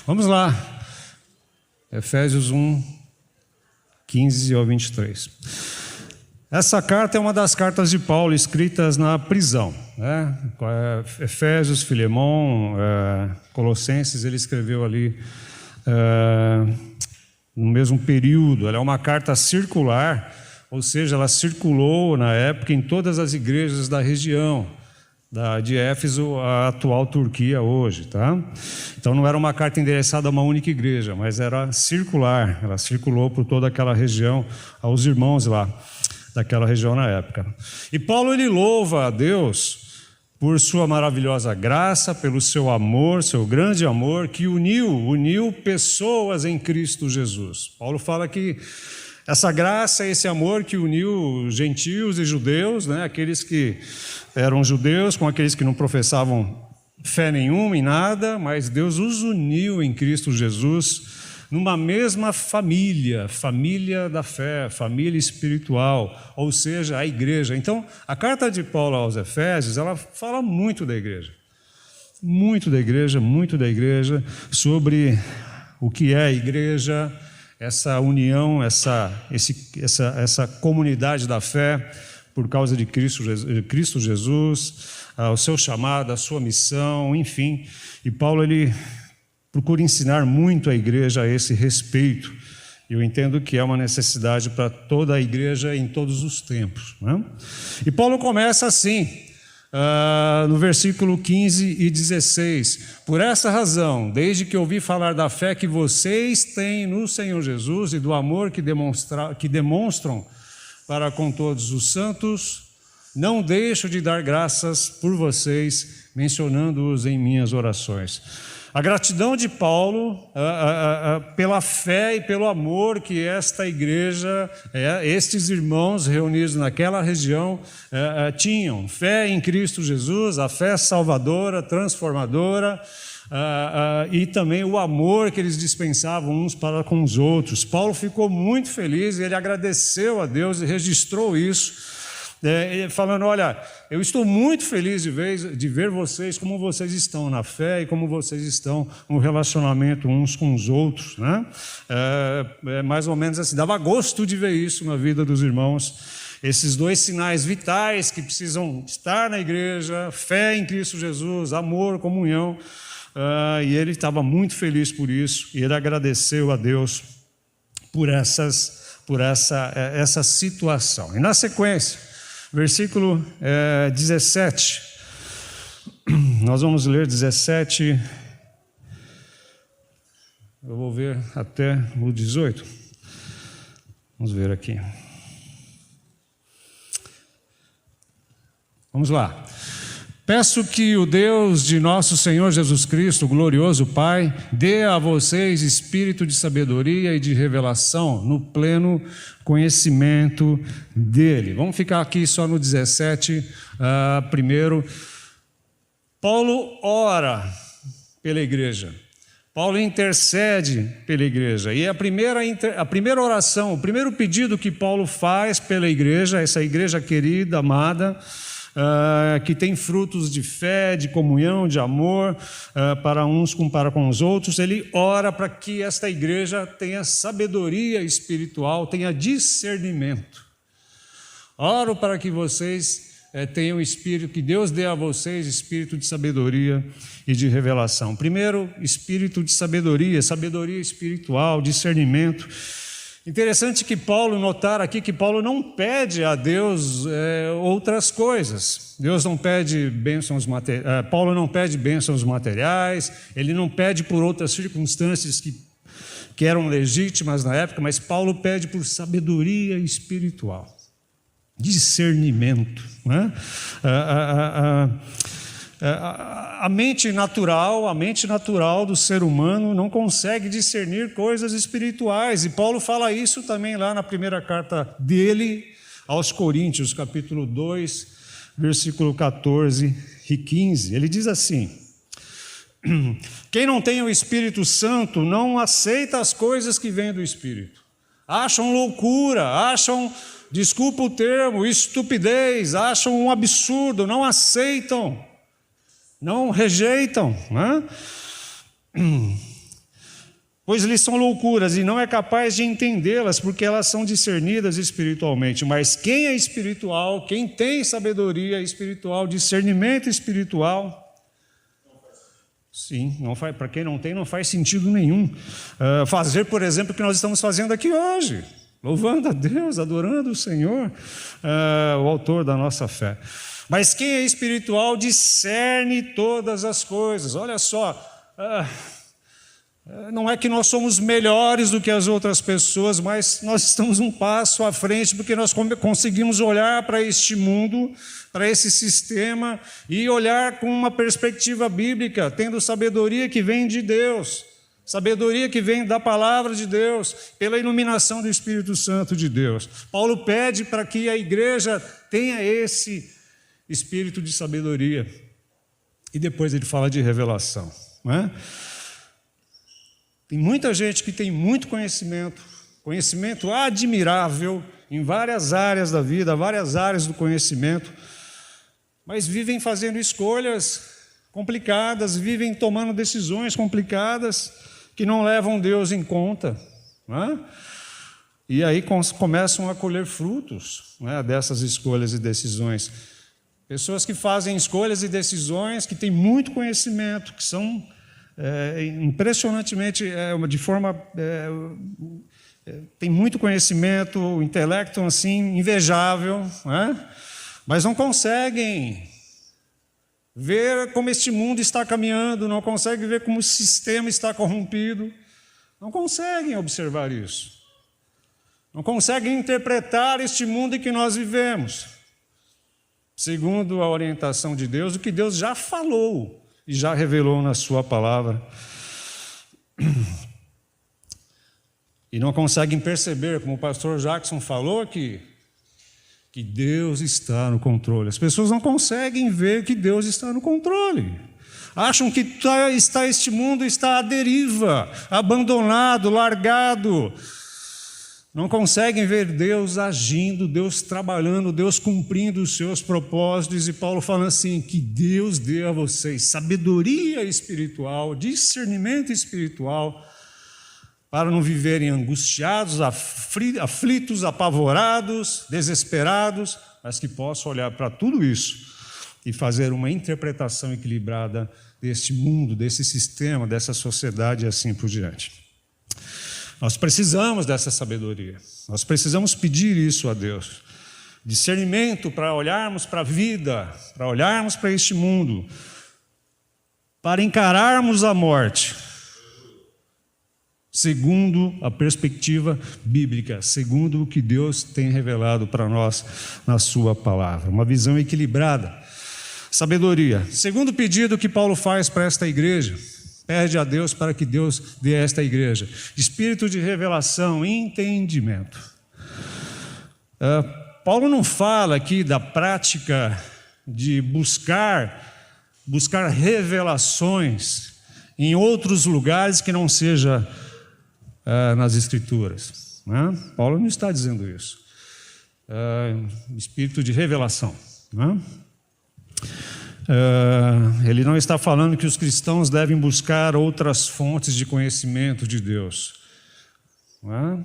Vamos lá. Efésios 1, 15 ao 23. Essa carta é uma das cartas de Paulo escritas na prisão, né? Efésios, Filemão, Colossenses, ele escreveu ali no mesmo período. Ela é uma carta circular, ou seja, ela circulou na época em todas as igrejas da região, de Éfeso, a atual Turquia hoje, tá? Então não era uma carta endereçada a uma única igreja, mas era circular, ela circulou por toda aquela região, aos irmãos lá daquela região na época. E Paulo, ele louva a Deus por sua maravilhosa graça, pelo seu amor, seu grande amor, que uniu pessoas em Cristo Jesus. Paulo fala que essa graça, esse amor que uniu gentios e judeus, né, aqueles que eram judeus com aqueles que não professavam fé nenhuma em nada, mas Deus os uniu em Cristo Jesus numa mesma família, família da fé, família espiritual, ou seja, a igreja. Então, a carta de Paulo aos Efésios, ela fala muito da igreja, sobre o que é a igreja, essa união, essa comunidade da fé, por causa de Cristo Jesus, o seu chamado, a sua missão, enfim. E Paulo, ele procura ensinar muito a igreja a esse respeito. Eu entendo que é uma necessidade para toda a igreja em todos os tempos, né? E Paulo começa assim, no versículo 15 e 16. Por essa razão, desde que ouvi falar da fé que vocês têm no Senhor Jesus e do amor que demonstram para com todos os santos, não deixo de dar graças por vocês, mencionando-os em minhas orações. A gratidão de Paulo pela fé e pelo amor que esta igreja, estes irmãos reunidos naquela região tinham. Fé em Cristo Jesus, a fé salvadora, transformadora, e também o amor que eles dispensavam uns para com os outros. Paulo ficou muito feliz, ele agradeceu a Deus e registrou isso, falando: olha, eu estou muito feliz de ver vocês, como vocês estão na fé e como vocês estão no relacionamento uns com os outros, né? Mais ou menos assim, dava gosto de ver isso na vida dos irmãos, esses dois sinais vitais que precisam estar na igreja: fé em Cristo Jesus, amor, comunhão, e ele estava muito feliz por isso, e ele agradeceu a Deus por essa situação. E na sequência, versículo 17, nós vamos ler 17, eu vou ver até o 18, vamos ver aqui, vamos lá. Peço que o Deus de nosso Senhor Jesus Cristo, glorioso Pai, dê a vocês espírito de sabedoria e de revelação no pleno conhecimento dele. Vamos ficar aqui só no 17 primeiro. Paulo ora pela igreja. Paulo intercede pela igreja. E a primeira oração, o primeiro pedido que Paulo faz pela igreja, essa igreja querida, amada, que tem frutos de fé, de comunhão, de amor, para uns para com os outros, ele ora para que esta igreja tenha sabedoria espiritual, tenha discernimento. Oro para que vocês tenham espírito, que Deus dê a vocês espírito de sabedoria e de revelação. Primeiro, espírito de sabedoria, sabedoria espiritual, discernimento. Interessante que Paulo notar aqui que Paulo não pede a Deus outras coisas. Deus não pede bênçãos materiais, Paulo não pede bênçãos materiais, ele não pede por outras circunstâncias que eram legítimas na época, mas Paulo pede por sabedoria espiritual, discernimento, né? A mente natural do ser humano não consegue discernir coisas espirituais, e Paulo fala isso também lá na primeira carta dele aos Coríntios, capítulo 2, versículo 14 e 15. Ele diz assim: quem não tem o Espírito Santo não aceita as coisas que vêm do Espírito. Acham loucura, acham, desculpa o termo, estupidez, acham um absurdo, não aceitam, não rejeitam, né? pois lhes são loucuras e não é capaz de entendê-las, porque elas são discernidas espiritualmente. Mas quem é espiritual, quem tem sabedoria espiritual, discernimento espiritual, sim, não faz, para quem não tem, não faz sentido nenhum. Fazer, por exemplo, o que nós estamos fazendo aqui hoje, louvando a Deus, adorando o Senhor, o autor da nossa fé. Mas quem é espiritual discerne todas as coisas. Olha só, não é que nós somos melhores do que as outras pessoas, mas nós estamos um passo à frente, porque nós conseguimos olhar para este mundo, para esse sistema, e olhar com uma perspectiva bíblica, tendo sabedoria que vem de Deus, sabedoria que vem da palavra de Deus, pela iluminação do Espírito Santo de Deus. Paulo pede para que a igreja tenha esse espírito de sabedoria. E depois ele fala de revelação, não é? Tem muita gente que tem muito conhecimento admirável em várias áreas da vida, várias áreas do conhecimento, mas vivem fazendo escolhas complicadas, vivem tomando decisões complicadas que não levam Deus em conta, não é? E aí começam a colher frutos, não é, dessas escolhas e decisões. Pessoas que fazem escolhas e decisões, que têm muito conhecimento, que são impressionantemente, tem muito conhecimento, o intelecto assim, invejável, né? Mas não conseguem ver como este mundo está caminhando, não conseguem ver como o sistema está corrompido, não conseguem observar isso, não conseguem interpretar este mundo em que nós vivemos, segundo a orientação de Deus, o que Deus já falou e já revelou na sua palavra. E não conseguem perceber, como o pastor Jackson falou, que Deus está no controle. As pessoas não conseguem ver que Deus está no controle. Acham que este mundo está à deriva, abandonado, largado. Não conseguem ver Deus agindo, Deus trabalhando, Deus cumprindo os seus propósitos. E Paulo fala assim, que Deus dê a vocês sabedoria espiritual, discernimento espiritual, para não viverem angustiados, aflitos, apavorados, desesperados, mas que possam olhar para tudo isso e fazer uma interpretação equilibrada deste mundo, desse sistema, dessa sociedade e assim por diante. Nós precisamos dessa sabedoria, nós precisamos pedir isso a Deus. Discernimento para olharmos para a vida, para olharmos para este mundo, para encararmos a morte, segundo a perspectiva bíblica, segundo o que Deus tem revelado para nós na sua palavra. Uma visão equilibrada. Sabedoria. Segundo pedido que Paulo faz para esta igreja, pede a Deus para que Deus dê a esta igreja espírito de revelação, entendimento. Paulo não fala aqui da prática de buscar revelações em outros lugares que não seja nas Escrituras, né? Paulo não está dizendo isso. Espírito de revelação, né? Ele não está falando que os cristãos devem buscar outras fontes de conhecimento de Deus, não é?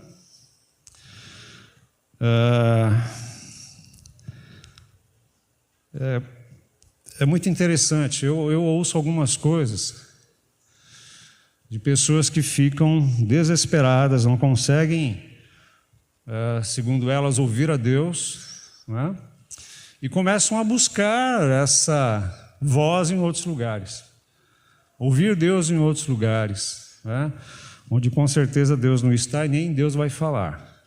É muito interessante. Eu ouço algumas coisas de pessoas que ficam desesperadas, não conseguem, segundo elas, ouvir a Deus, não é? E começam a buscar essa voz em outros lugares, ouvir Deus em outros lugares, né? Onde com certeza Deus não está e nem Deus vai falar.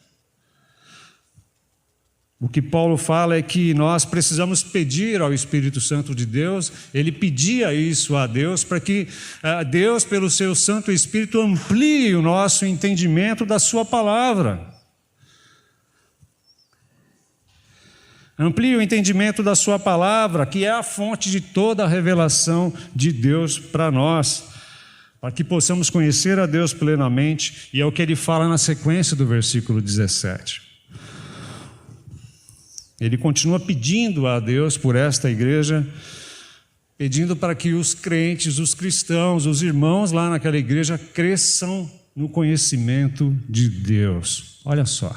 O que Paulo fala é que nós precisamos pedir ao Espírito Santo de Deus. Ele pedia isso a Deus para que Deus, pelo seu Santo Espírito, amplie o nosso entendimento da sua palavra. Amplie o entendimento da sua palavra, que é a fonte de toda a revelação de Deus para nós, para que possamos conhecer a Deus plenamente, e é o que ele fala na sequência do versículo 17. Ele continua pedindo a Deus por esta igreja, pedindo para que os crentes, os cristãos, os irmãos lá naquela igreja cresçam no conhecimento de Deus. Olha só.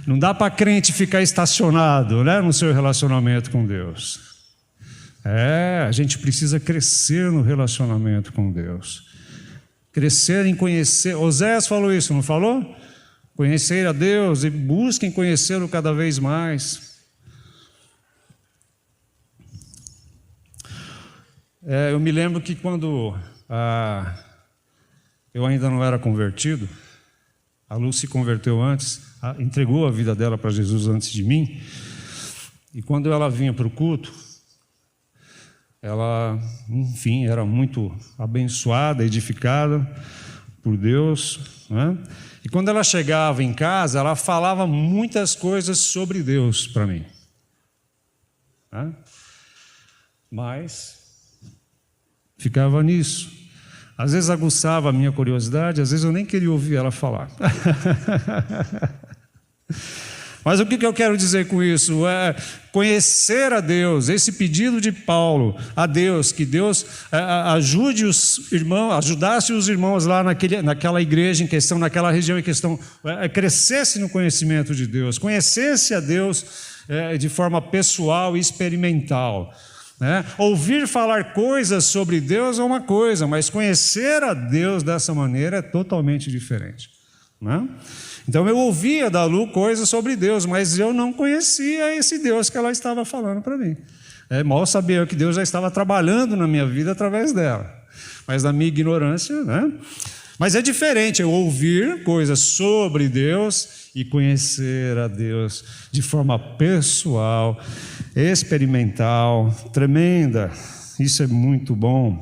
Não dá para crente ficar estacionado, né, no seu relacionamento com Deus. A gente precisa crescer no relacionamento com Deus. Crescer em conhecer. Oséias falou isso, não falou? Conhecer a Deus e busquem conhecê-lo cada vez mais. Eu me lembro que quando eu ainda não era convertido, a Lu se converteu antes, entregou a vida dela para Jesus antes de mim, e quando ela vinha para o culto, ela, enfim, era muito abençoada, edificada por Deus, né? E quando ela chegava em casa, ela falava muitas coisas sobre Deus para mim, né? Mas ficava nisso. Às vezes aguçava a minha curiosidade, às vezes eu nem queria ouvir ela falar. Mas o que eu quero dizer com isso? É conhecer a Deus, esse pedido de Paulo a Deus, que Deus ajude os irmãos, ajudasse os irmãos lá naquela igreja em questão, naquela região em questão, crescesse no conhecimento de Deus, conhecesse a Deus de forma pessoal e experimental. Ouvir falar coisas sobre Deus é uma coisa, mas conhecer a Deus dessa maneira é totalmente diferente, né? Então eu ouvia da Lu coisas sobre Deus, mas eu não conhecia esse Deus que ela estava falando para mim. Mal sabia eu que Deus já estava trabalhando na minha vida através dela, mas na minha ignorância, né? Mas é diferente eu ouvir coisas sobre Deus e conhecer a Deus de forma pessoal, experimental, tremenda. Isso é muito bom.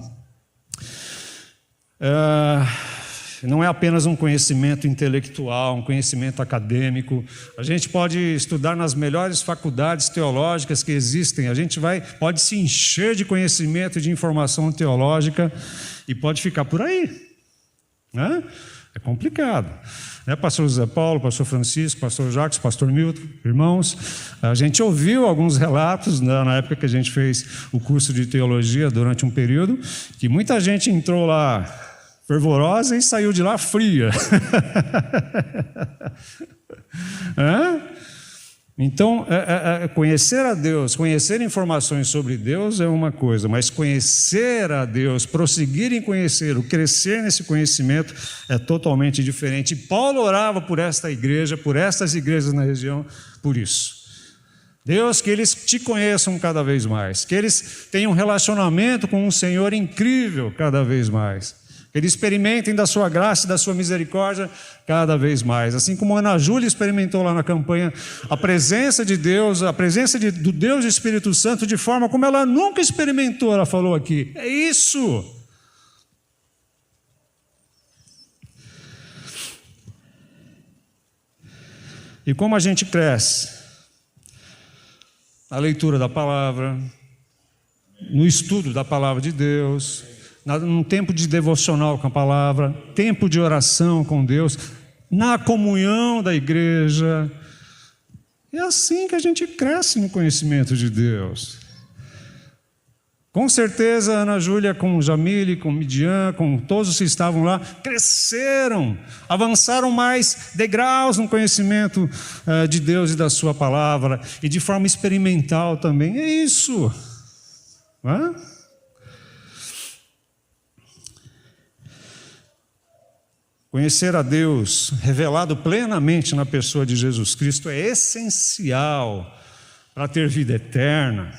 Não é apenas um conhecimento intelectual, um conhecimento acadêmico. A gente pode estudar nas melhores faculdades teológicas que existem, a gente pode se encher de conhecimento e de informação teológica e pode ficar por aí, né? É complicado. Pastor José Paulo, pastor Francisco, pastor Jacques, pastor Milton, irmãos, a gente ouviu alguns relatos, né, na época que a gente fez o curso de teologia durante um período, que muita gente entrou lá fervorosa e saiu de lá fria. Então, conhecer a Deus, conhecer informações sobre Deus é uma coisa, mas conhecer a Deus, prosseguir em conhecer, o crescer nesse conhecimento é totalmente diferente. E Paulo orava por esta igreja, por estas igrejas na região, por isso. Deus, que eles te conheçam cada vez mais, que eles tenham um relacionamento com um Senhor incrível cada vez mais. Que eles experimentem da sua graça e da sua misericórdia cada vez mais. Assim como a Ana Júlia experimentou lá na campanha a presença de Deus, a presença do Deus e Espírito Santo de forma como ela nunca experimentou, ela falou aqui. É isso. E como a gente cresce? Na leitura da palavra, no estudo da palavra de Deus, num tempo de devocional com a palavra, tempo de oração com Deus, na comunhão da igreja. É assim que a gente cresce no conhecimento de Deus. Com certeza, Ana Júlia, com Jamile, com Midian, com todos os que estavam lá, cresceram, avançaram mais degraus no conhecimento de Deus e da sua palavra, e de forma experimental também. É isso. Conhecer a Deus, revelado plenamente na pessoa de Jesus Cristo, é essencial para ter vida eterna,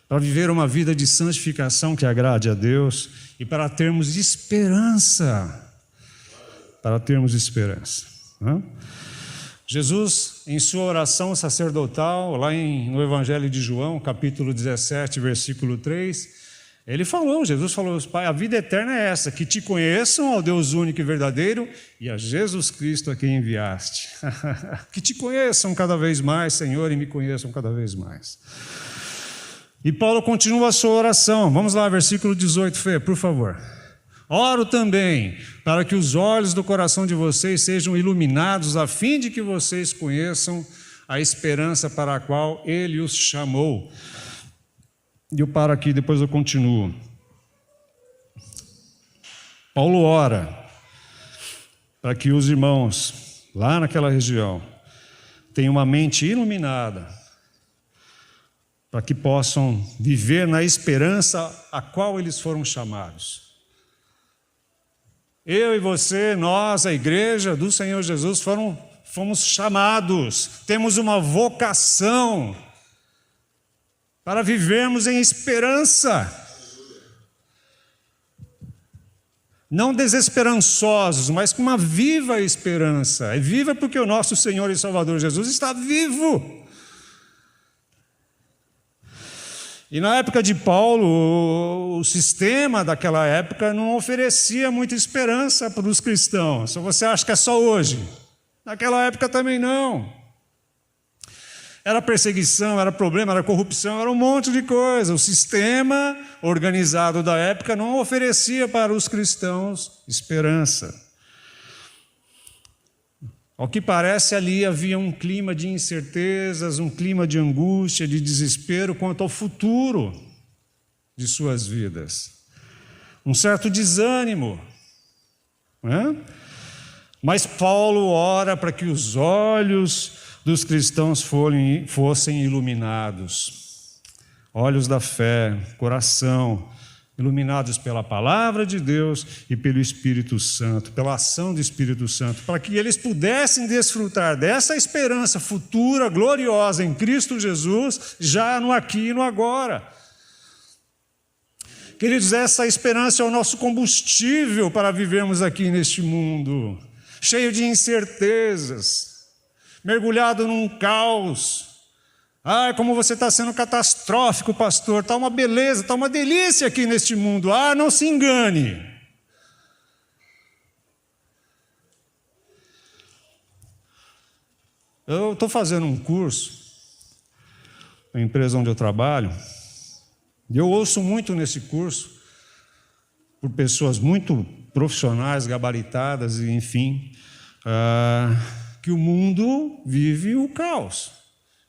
para viver uma vida de santificação que agrade a Deus e para termos esperança. Jesus, em sua oração sacerdotal, lá no Evangelho de João, capítulo 17, versículo 3, Jesus falou, Pai, a vida eterna é essa, que te conheçam ao Deus único e verdadeiro e a Jesus Cristo a quem enviaste. Que te conheçam cada vez mais, Senhor, e me conheçam cada vez mais. E Paulo continua a sua oração. Vamos lá, versículo 18, Fê, por favor. Oro também para que os olhos do coração de vocês sejam iluminados, a fim de que vocês conheçam a esperança para a qual Ele os chamou. E eu paro aqui, depois eu continuo. Paulo ora para que os irmãos lá naquela região tenham uma mente iluminada, para que possam viver na esperança a qual eles foram chamados. Eu e você, nós, a igreja do Senhor Jesus, fomos chamados, temos uma vocação para vivermos em esperança. Não desesperançosos, mas com uma viva esperança. É viva porque o nosso Senhor e Salvador Jesus está vivo. E na época de Paulo, o sistema daquela época não oferecia muita esperança para os cristãos. Se você acha que é só hoje, naquela época também não. Era perseguição, era problema, era corrupção, era um monte de coisa. O sistema organizado da época não oferecia para os cristãos esperança. Ao que parece, ali havia um clima de incertezas, um clima de angústia, de desespero quanto ao futuro de suas vidas. Um certo desânimo. Né? Mas Paulo ora para que os olhos dos cristãos fossem iluminados. Olhos da fé, coração, iluminados pela palavra de Deus e pelo Espírito Santo, pela ação do Espírito Santo, para que eles pudessem desfrutar dessa esperança futura, gloriosa em Cristo Jesus, já no aqui e no agora. Queridos, essa esperança é o nosso combustível para vivermos aqui neste mundo, cheio de incertezas, mergulhado num caos. Como você está sendo catastrófico, pastor. Está uma beleza, está uma delícia aqui neste mundo. Não se engane. Eu estou fazendo um curso na empresa onde eu trabalho, e eu ouço muito nesse curso, por pessoas muito profissionais, gabaritadas, e enfim, que o mundo vive o caos.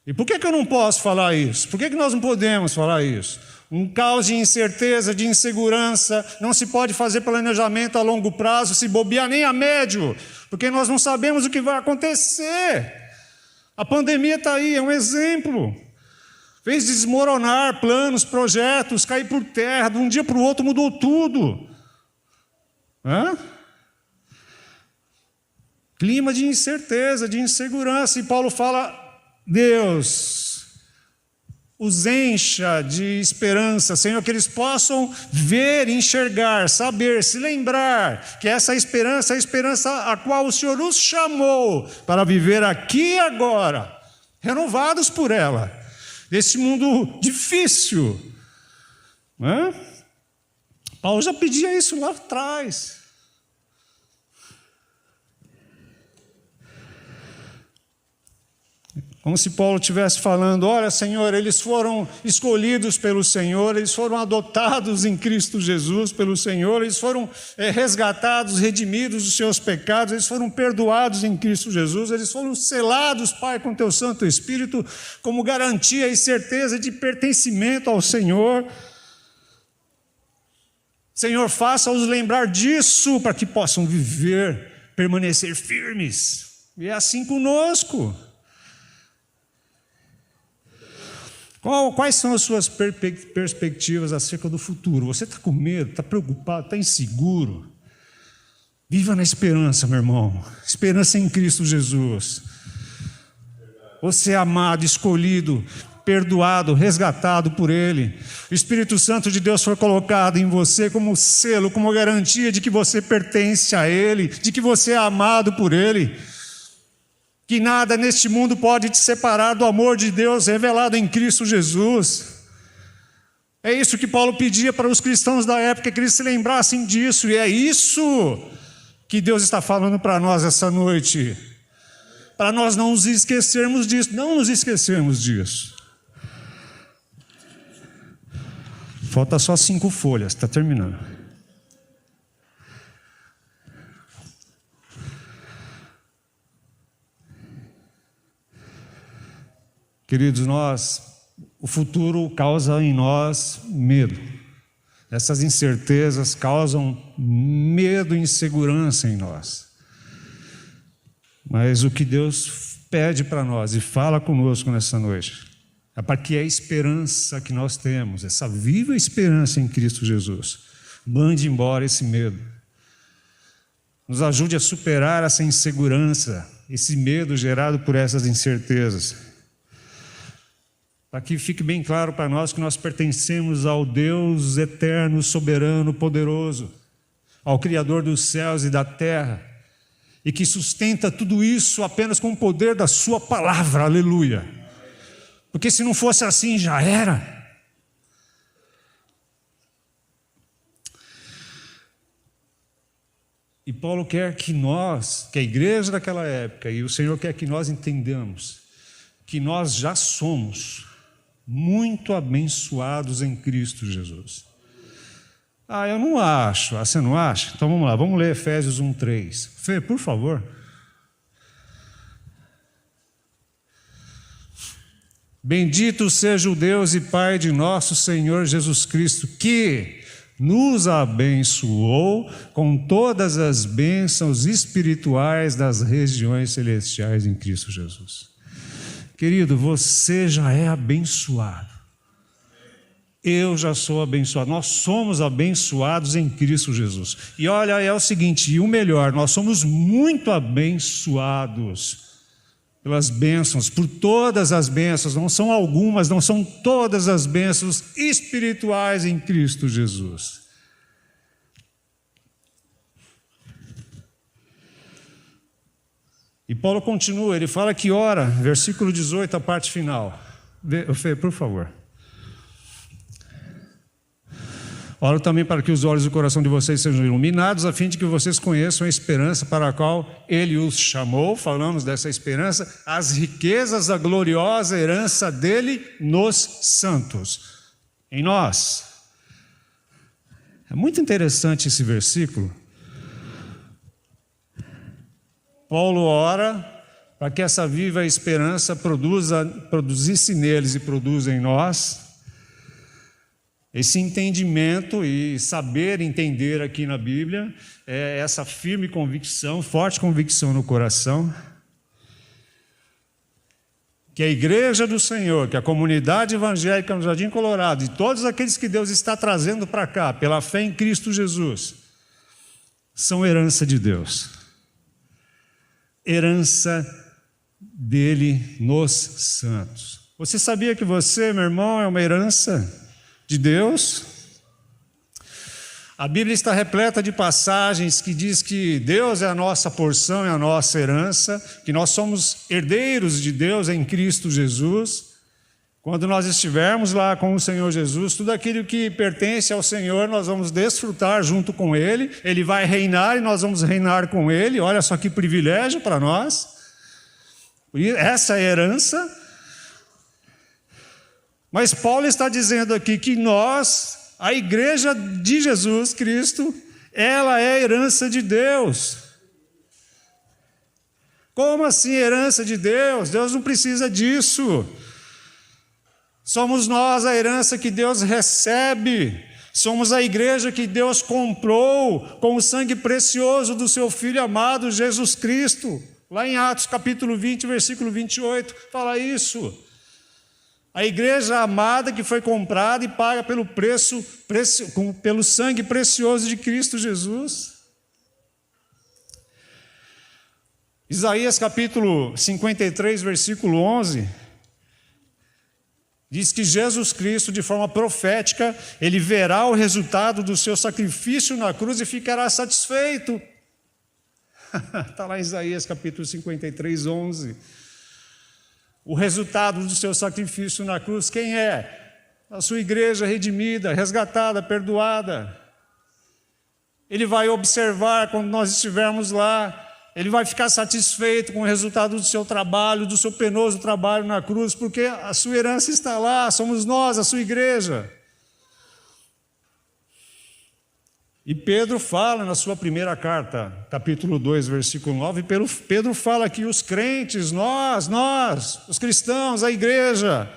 E por que eu não posso falar isso? Por que nós não podemos falar isso? Um caos de incerteza, de insegurança, não se pode fazer planejamento a longo prazo, se bobear nem a médio, porque nós não sabemos o que vai acontecer. A pandemia está aí, é um exemplo. Fez desmoronar planos, projetos, cair por terra, de um dia para o outro mudou tudo. Clima de incerteza, de insegurança, e Paulo fala: Deus os encha de esperança, Senhor, que eles possam ver, enxergar, saber, se lembrar que essa esperança é a esperança a qual o Senhor os chamou para viver aqui e agora, renovados por ela, nesse mundo difícil. Paulo já pedia isso lá atrás. Como se Paulo estivesse falando: olha, Senhor, eles foram escolhidos pelo Senhor, eles foram adotados em Cristo Jesus pelo Senhor, eles foram resgatados, redimidos dos seus pecados, eles foram perdoados em Cristo Jesus, eles foram selados, Pai, com Teu Santo Espírito, como garantia e certeza de pertencimento ao Senhor. Senhor, faça-os lembrar disso, para que possam viver, permanecer firmes. E é assim conosco. Quais são as suas perspectivas acerca do futuro? Você está com medo, está preocupado, está inseguro? Viva na esperança, meu irmão. Esperança em Cristo Jesus. Você é amado, escolhido, perdoado, resgatado por Ele. O Espírito Santo de Deus foi colocado em você como selo, como garantia de que você pertence a Ele, de que você é amado por Ele. Que nada neste mundo pode te separar do amor de Deus revelado em Cristo Jesus. É isso que Paulo pedia para os cristãos da época, que eles se lembrassem disso, e é isso que Deus está falando para nós essa noite, para nós não nos esquecermos disso, não nos esquecermos disso. Falta só 5 folhas, está terminando. Queridos, o futuro causa em nós medo. Essas incertezas causam medo e insegurança em nós. Mas o que Deus pede para nós e fala conosco nessa noite é para que a esperança que nós temos, essa viva esperança em Cristo Jesus, mande embora esse medo. Nos ajude a superar essa insegurança, esse medo gerado por essas incertezas. Para que fique bem claro para nós que nós pertencemos ao Deus eterno, soberano, poderoso, ao Criador dos céus e da terra, e que sustenta tudo isso apenas com o poder da sua palavra, aleluia. Porque se não fosse assim, já era. E Paulo quer que nós, que a igreja daquela época, e o Senhor quer que nós entendamos, que nós já somos muito abençoados em Cristo Jesus. Eu não acho. Você não acha? Então vamos lá, vamos ler Efésios 1:3. Fê, por favor. Bendito seja o Deus e Pai de nosso Senhor Jesus Cristo, que nos abençoou com todas as bênçãos espirituais das regiões celestiais em Cristo Jesus. Querido, você já é abençoado. Eu já sou abençoado. Nós somos abençoados em Cristo Jesus. E olha, é o seguinte, e o melhor, nós somos muito abençoados pelas bênçãos, por todas as bênçãos, não são algumas, não são todas as bênçãos espirituais em Cristo Jesus. E Paulo continua, ele fala que ora, versículo 18, a parte final. Fê, por favor. Oro também para que os olhos do coração de vocês sejam iluminados, a fim de que vocês conheçam a esperança para a qual Ele os chamou. Falamos dessa esperança, as riquezas da gloriosa herança dele nos santos, em nós. É muito interessante esse versículo. Paulo ora para que essa viva esperança produzisse neles e produza em nós. Esse entendimento e saber entender aqui na Bíblia é essa firme convicção, forte convicção no coração, que a igreja do Senhor, que a comunidade evangélica no Jardim Colorado e todos aqueles que Deus está trazendo para cá, pela fé em Cristo Jesus, são herança de Deus. Herança dele nos santos. Você sabia que você, meu irmão, é uma herança de Deus? A Bíblia está repleta de passagens que diz que Deus é a nossa porção, é a nossa herança, que nós somos herdeiros de Deus em Cristo Jesus. Quando nós estivermos lá com o Senhor Jesus, tudo aquilo que pertence ao Senhor, nós vamos desfrutar junto com Ele. Ele vai reinar e nós vamos reinar com Ele. Olha só que privilégio para nós. Essa é a herança. Mas Paulo está dizendo aqui que nós, a igreja de Jesus Cristo, ela é a herança de Deus. Como assim herança de Deus? Deus não precisa disso. Somos nós a herança que Deus recebe. Somos a igreja que Deus comprou com o sangue precioso do seu Filho amado, Jesus Cristo. Lá em Atos capítulo 20, versículo 28, fala isso. A igreja amada que foi comprada e paga pelo sangue precioso de Cristo Jesus. Isaías capítulo 53, versículo 11, diz que Jesus Cristo, de forma profética, ele verá o resultado do seu sacrifício na cruz e ficará satisfeito. Está lá em Isaías capítulo 53, 11. O resultado do seu sacrifício na cruz, quem é? A sua igreja redimida, resgatada, perdoada. Ele vai observar quando nós estivermos lá, ele vai ficar satisfeito com o resultado do seu trabalho, do seu penoso trabalho na cruz, porque a sua herança está lá, somos nós, a sua igreja. E Pedro fala na sua primeira carta, capítulo 2, versículo 9, Pedro fala que os crentes, nós, os cristãos, a igreja,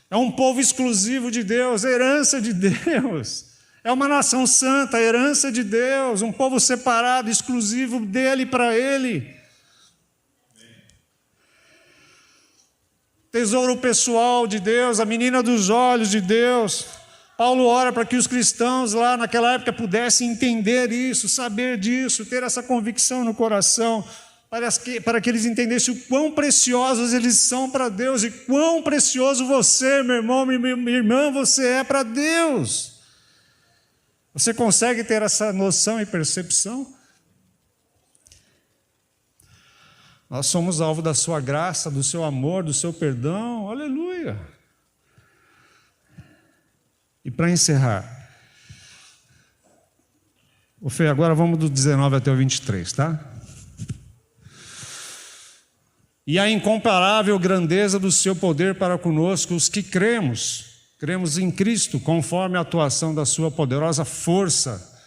é um povo exclusivo de Deus, herança de Deus, É uma nação santa, herança de Deus, um povo separado, exclusivo dele para ele. Tesouro pessoal de Deus, a menina dos olhos de Deus. Paulo ora para que os cristãos lá naquela época pudessem entender isso, saber disso, ter essa convicção no coração, para que eles entendessem o quão preciosos eles são para Deus e quão precioso você, meu irmão, minha irmã, você é para Deus. Você consegue ter essa noção e percepção? Nós somos alvo da sua graça, do seu amor, do seu perdão, aleluia. E para encerrar, Fê, agora vamos do 19 até o 23, tá? E a incomparável grandeza do seu poder para conosco, os que cremos em Cristo, conforme a atuação da sua poderosa força.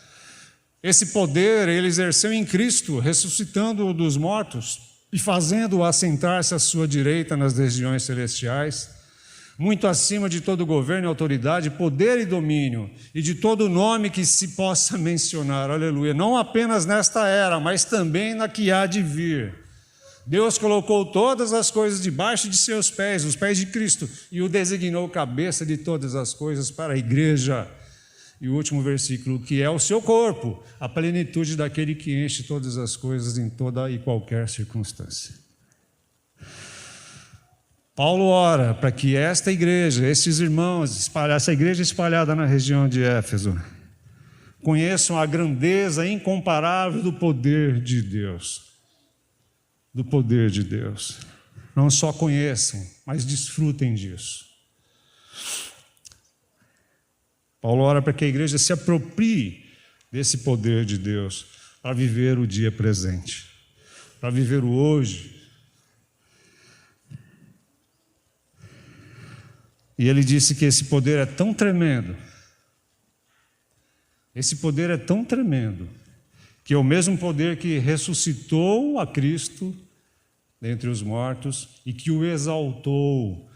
Esse poder ele exerceu em Cristo, ressuscitando-o dos mortos e fazendo-o assentar-se à sua direita nas regiões celestiais, muito acima de todo governo e autoridade, poder e domínio, e de todo nome que se possa mencionar, aleluia, não apenas nesta era, mas também na que há de vir. Deus colocou todas as coisas debaixo de seus pés, os pés de Cristo, e o designou cabeça de todas as coisas para a igreja. E o último versículo, que é o seu corpo, a plenitude daquele que enche todas as coisas em toda e qualquer circunstância. Paulo ora para que esta igreja, esses irmãos, essa igreja espalhada na região de Éfeso, conheçam a grandeza incomparável do poder de Deus. Do poder de Deus. Não só conheçam, mas desfrutem disso. Paulo ora para que a igreja se aproprie desse poder de Deus para viver o dia presente, para viver o hoje. E ele disse que esse poder é tão tremendo, que é o mesmo poder que ressuscitou a Cristo dentre os mortos e que o exaltou,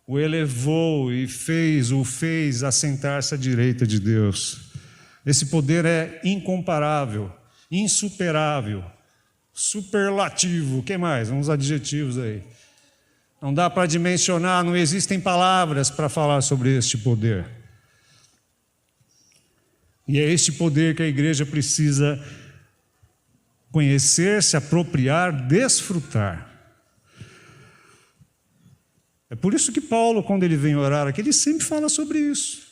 o elevou e o fez assentar-se à direita de Deus. Esse poder é incomparável, insuperável, superlativo, o que mais? Uns adjetivos aí. Não dá para dimensionar, não existem palavras para falar sobre este poder. E é este poder que a igreja precisa conhecer, se apropriar, desfrutar. É por isso que Paulo, quando ele vem orar aqui, ele sempre fala sobre isso.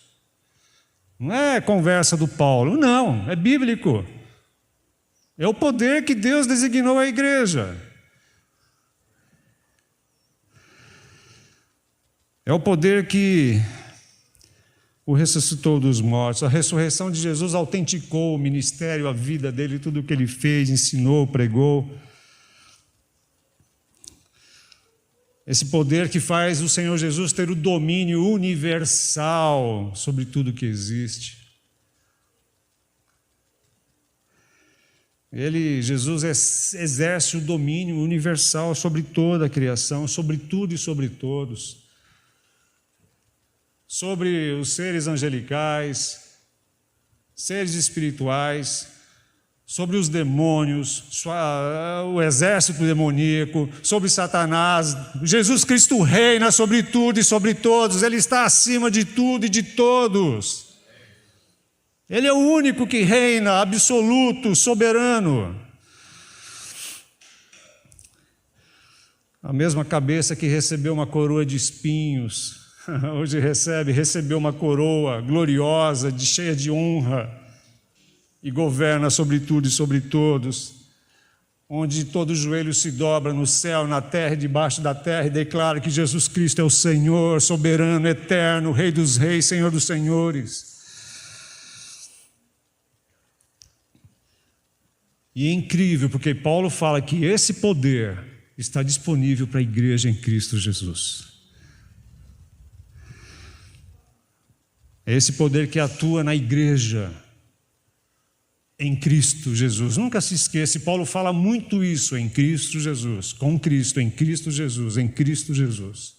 Não é conversa do Paulo, não, é bíblico. É o poder que Deus designou à igreja. É o poder que o ressuscitou dos mortos. A ressurreição de Jesus autenticou o ministério, a vida dele, tudo o que ele fez, ensinou, pregou. Esse poder que faz o Senhor Jesus ter o domínio universal sobre tudo que existe. Jesus exerce o domínio universal sobre toda a criação, sobre tudo e sobre todos. Sobre os seres angelicais, seres espirituais, sobre os demônios, o exército demoníaco, sobre Satanás. Jesus Cristo reina sobre tudo e sobre todos, Ele está acima de tudo e de todos. Ele é o único que reina, absoluto, soberano. A mesma cabeça que recebeu uma coroa de espinhos, hoje recebeu uma coroa gloriosa, cheia de honra, e governa sobre tudo e sobre todos, onde todo joelho se dobra no céu, na terra e debaixo da terra, e declara que Jesus Cristo é o Senhor, soberano, eterno, Rei dos reis, Senhor dos senhores. E é incrível, porque Paulo fala que esse poder está disponível para a igreja em Cristo Jesus. É esse poder que atua na igreja em Cristo Jesus. Nunca se esqueça, Paulo fala muito isso, em Cristo Jesus, com Cristo, em Cristo Jesus, em Cristo Jesus.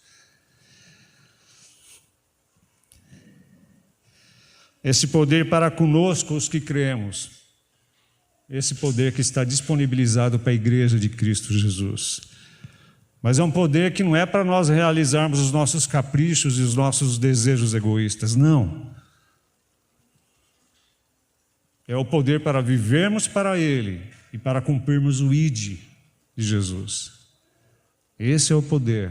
esse poder para conosco os que cremos, esse poder que está disponibilizado para a igreja de Cristo Jesus. Mas é um poder que não é para nós realizarmos os nossos caprichos e os nossos desejos egoístas, não. É o poder para vivermos para Ele e para cumprirmos o ID de Jesus. Esse é o poder.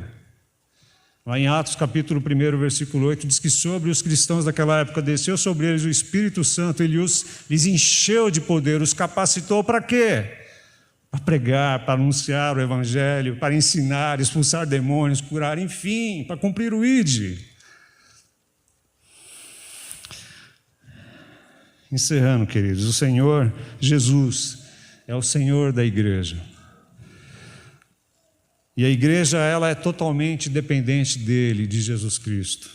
Lá em Atos capítulo 1, versículo 8, diz que sobre os cristãos daquela época desceu sobre eles o Espírito Santo, Ele lhes encheu de poder, os capacitou para quê? Para pregar, para anunciar o Evangelho, para ensinar, expulsar demônios, curar, enfim, para cumprir o ID. Encerrando, queridos, o Senhor Jesus é o Senhor da igreja. E a igreja, ela é totalmente dependente dele, de Jesus Cristo.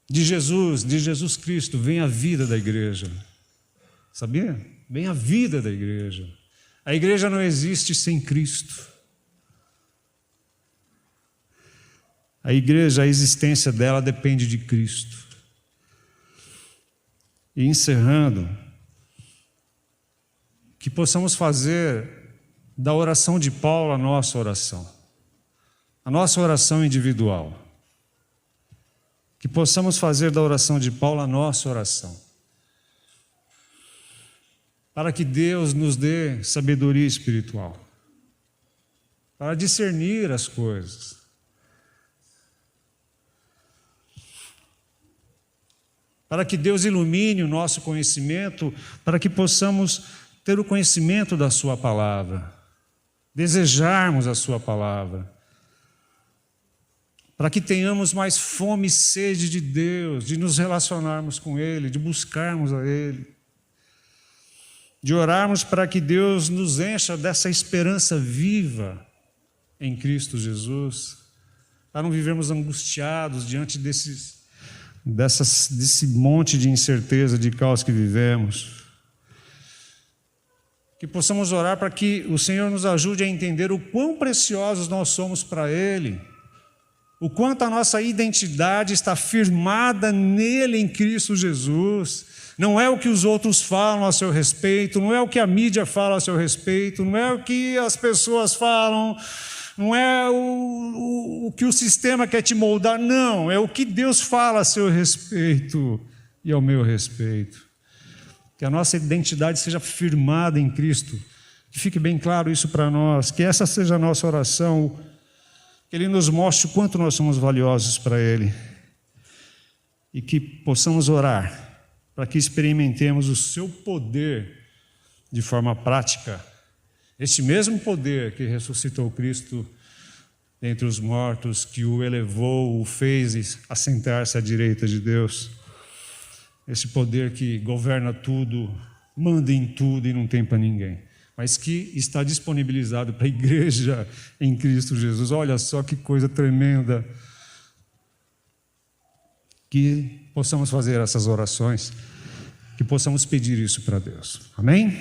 De Jesus Cristo, vem a vida da igreja. Sabia? Vem a vida da igreja. A igreja não existe sem Cristo. A igreja, a existência dela depende de Cristo. E encerrando, que possamos fazer da oração de Paulo a nossa oração individual. Que possamos fazer da oração de Paulo a nossa oração. Para que Deus nos dê sabedoria espiritual, para discernir as coisas. Para que Deus ilumine o nosso conhecimento, para que possamos ter o conhecimento da sua palavra, desejarmos a sua palavra, para que tenhamos mais fome e sede de Deus, de nos relacionarmos com Ele, de buscarmos a Ele, de orarmos para que Deus nos encha dessa esperança viva em Cristo Jesus, para não vivermos angustiados diante desse monte de incerteza, de caos que vivemos. Que possamos orar para que o Senhor nos ajude a entender o quão preciosos nós somos para Ele, o quanto a nossa identidade está firmada nele, em Cristo Jesus. Não é o que os outros falam a seu respeito, não é o que a mídia fala a seu respeito, não é o que as pessoas falam, não é o que o sistema quer te moldar, não, é o que Deus fala a seu respeito e ao meu respeito. Que a nossa identidade seja firmada em Cristo, que fique bem claro isso para nós, que essa seja a nossa oração, que Ele nos mostre o quanto nós somos valiosos para Ele e que possamos orar para que experimentemos o seu poder de forma prática, esse mesmo poder que ressuscitou Cristo dentre os mortos, que o elevou, o fez assentar-se à direita de Deus, esse poder que governa tudo, manda em tudo e não tem para ninguém, mas que está disponibilizado para a igreja em Cristo Jesus. Olha só que coisa tremenda. Que possamos fazer essas orações, que possamos pedir isso para Deus. Amém?